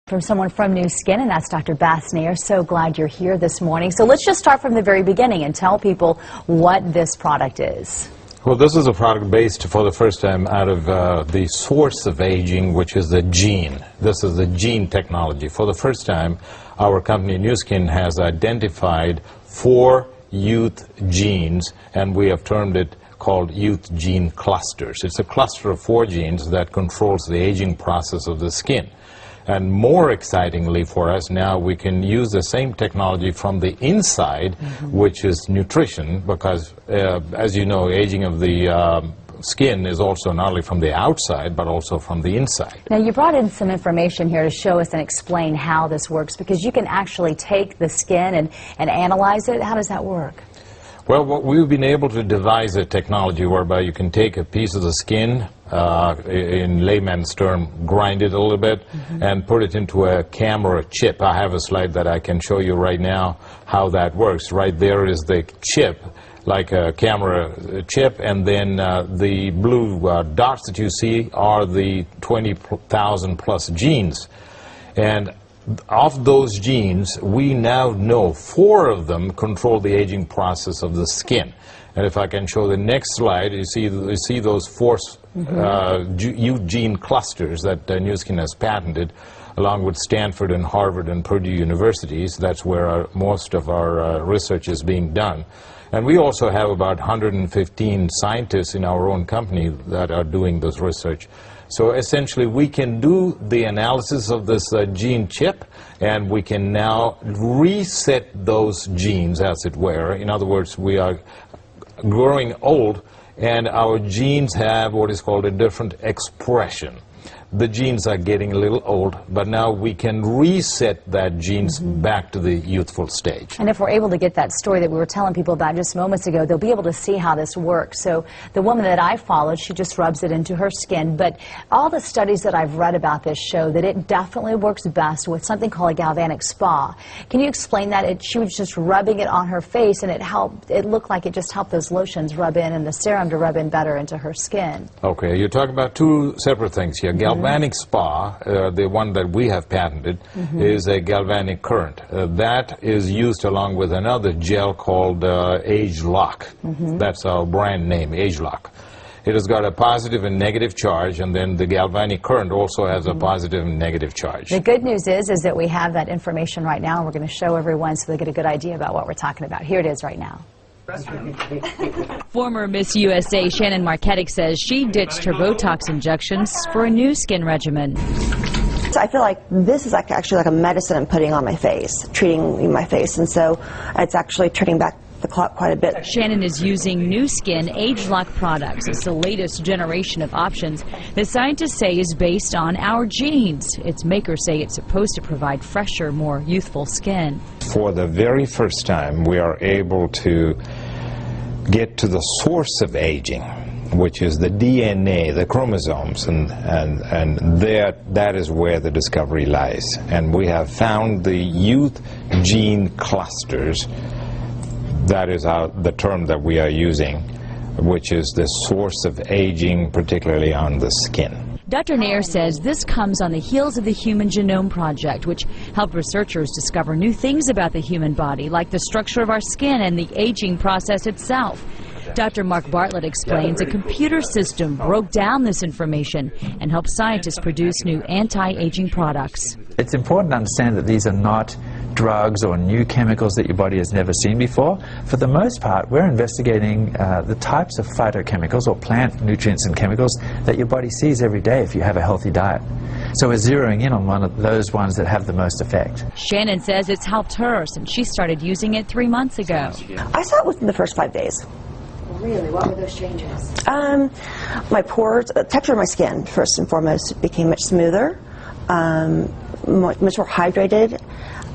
From someone from New Skin, and that's Dr. Bass Nair. So glad you're here this morning. So let's just start from the very beginning and tell people what this product is. Well, this is a product based for the first time out of the source of aging, which is the gene. This is the gene technology. For the first time, our company New Skin has identified 4 youth genes, and we have termed it called youth gene clusters. It's a cluster of 4 genes that controls the aging process of the skin. And more excitingly for us, now we can use the same technology from the inside, which is nutrition, because as you know, aging of the skin is also not only from the outside, but also from the inside. Now, you brought in some information here to show us and explain how this works, because you can actually take the skin and analyze it. How does that work? Well, what we've been able to devise a technology whereby you can take a piece of the skin, in layman's term, grind it a little bit, and put it into a camera chip. I have a slide that I can show you right now how that works. Right there is the chip, like a camera chip, and then the blue dots that you see are the 20,000 plus genes. And of those genes, we now know 4 of them control the aging process of the skin. And if I can show the next slide, you see those 4 youth gene clusters that New Skin has patented, along with Stanford and Harvard and Purdue universities. That's where most of our research is being done. And we also have about 115 scientists in our own company that are doing this research. So essentially, we can do the analysis of this gene chip, and we can now reset those genes, as it were. In other words, we are growing old, and our genes have what is called a different expression. The genes are getting a little old, but now we can reset that genes back to the youthful stage. And if we're able to get that story that we were telling people about just moments ago, they'll be able to see how this works. So the woman that I followed, she just rubs it into her skin. But all the studies that I've read about this show that it definitely works best with something called a galvanic spa. Can you explain that? She was just rubbing it on her face, and it looked like it just helped those lotions rub in and the serum to rub in better into her skin. Okay, you're talking about 2 separate things here. Galvanic spa, the one that we have patented, is a galvanic current. That is used along with another gel called AgeLOC. That's our brand name, AgeLOC. It has got a positive and negative charge, and then the galvanic current also has a positive and negative charge. The good news is that we have that information right now, and we're going to show everyone so they get a good idea about what we're talking about. Here it is right now. Former Miss USA Shannon Marketic says she ditched her Botox injections for a new skin regimen. So I feel like this is actually like a medicine I'm putting on my face, treating my face, and so it's actually turning back the clock quite a bit. Shannon is using New Skin AgeLOC products. It's the latest generation of options that scientists say is based on our genes. Its makers say it's supposed to provide fresher, more youthful skin. For the very first time, we are able to get to the source of aging, which is the DNA, the chromosomes, and that is where the discovery lies. And we have found the youth gene clusters. That is the term that we are using, which is the source of aging, particularly on the skin. Dr. Nair says this comes on the heels of the Human Genome Project, which helped researchers discover new things about the human body, like the structure of our skin and the aging process itself. Dr. Mark Bartlett explains a computer system broke down this information and helped scientists produce new anti-aging products. It's important to understand that these are not drugs or new chemicals that your body has never seen before. For the most part, we're investigating the types of phytochemicals or plant nutrients and chemicals that your body sees every day if you have a healthy diet. So we're zeroing in on one of those ones that have the most effect. Shannon says it's helped her since she started using it 3 months ago. I saw it within the first 5 days. Really? What were those changes? My pores, the texture of my skin, first and foremost, became much smoother, much more hydrated.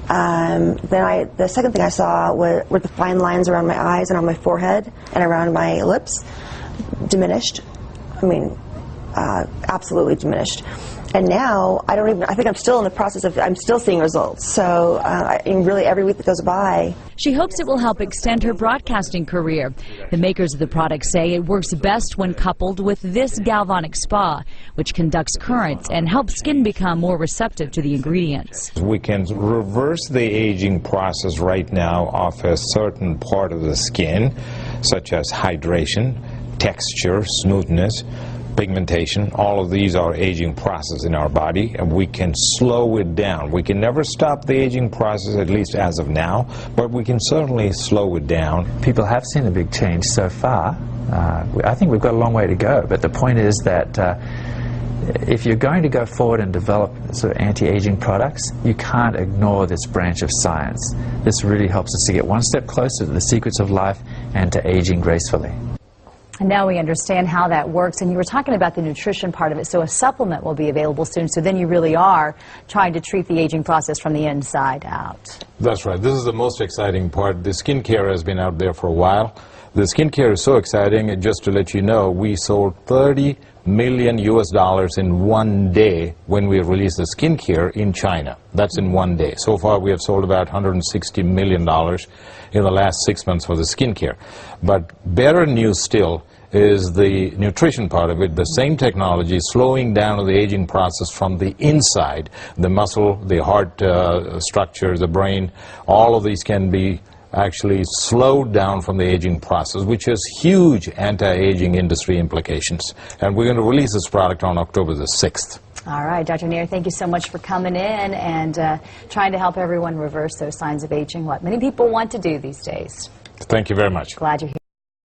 Then the second thing I saw were the fine lines around my eyes and on my forehead and around my lips diminished. I mean, absolutely diminished. And now, I think I'm still in the process of, I'm still seeing results. So really every week that goes by. She hopes it will help extend her broadcasting career. The makers of the product say it works best when coupled with this galvanic spa, which conducts currents and helps skin become more receptive to the ingredients. We can reverse the aging process right now of a certain part of the skin, such as hydration, texture, smoothness, pigmentation. All of these are aging processes in our body, and we can slow it down. We can never stop the aging process, at least as of now, but we can certainly slow it down. People have seen a big change so far. I think we've got a long way to go, but the point is that if you're going to go forward and develop sort of anti-aging products, you can't ignore this branch of science. This really helps us to get one step closer to the secrets of life and to aging gracefully. And now we understand how that works, and you were talking about the nutrition part of it, so a supplement will be available soon, so then you really are trying to treat the aging process from the inside out. That's right. This is the most exciting part. The skincare has been out there for a while. The skincare is so exciting, and just to let you know, we sold $30 million in one day when we released the skincare in China. That's in one day. So far we have sold about $160 million in the last 6 months for the skincare. But better news still is the nutrition part of it. The same technology, slowing down the aging process from the inside, the muscle, the heart structure, the brain, all of these can be actually slowed down from the aging process, which has huge anti-aging industry implications. And we're going to release this product on October the 6th. All right, Dr. Nair, thank you so much for coming in and trying to help everyone reverse those signs of aging, what many people want to do these days. Thank you very much. Glad you're here.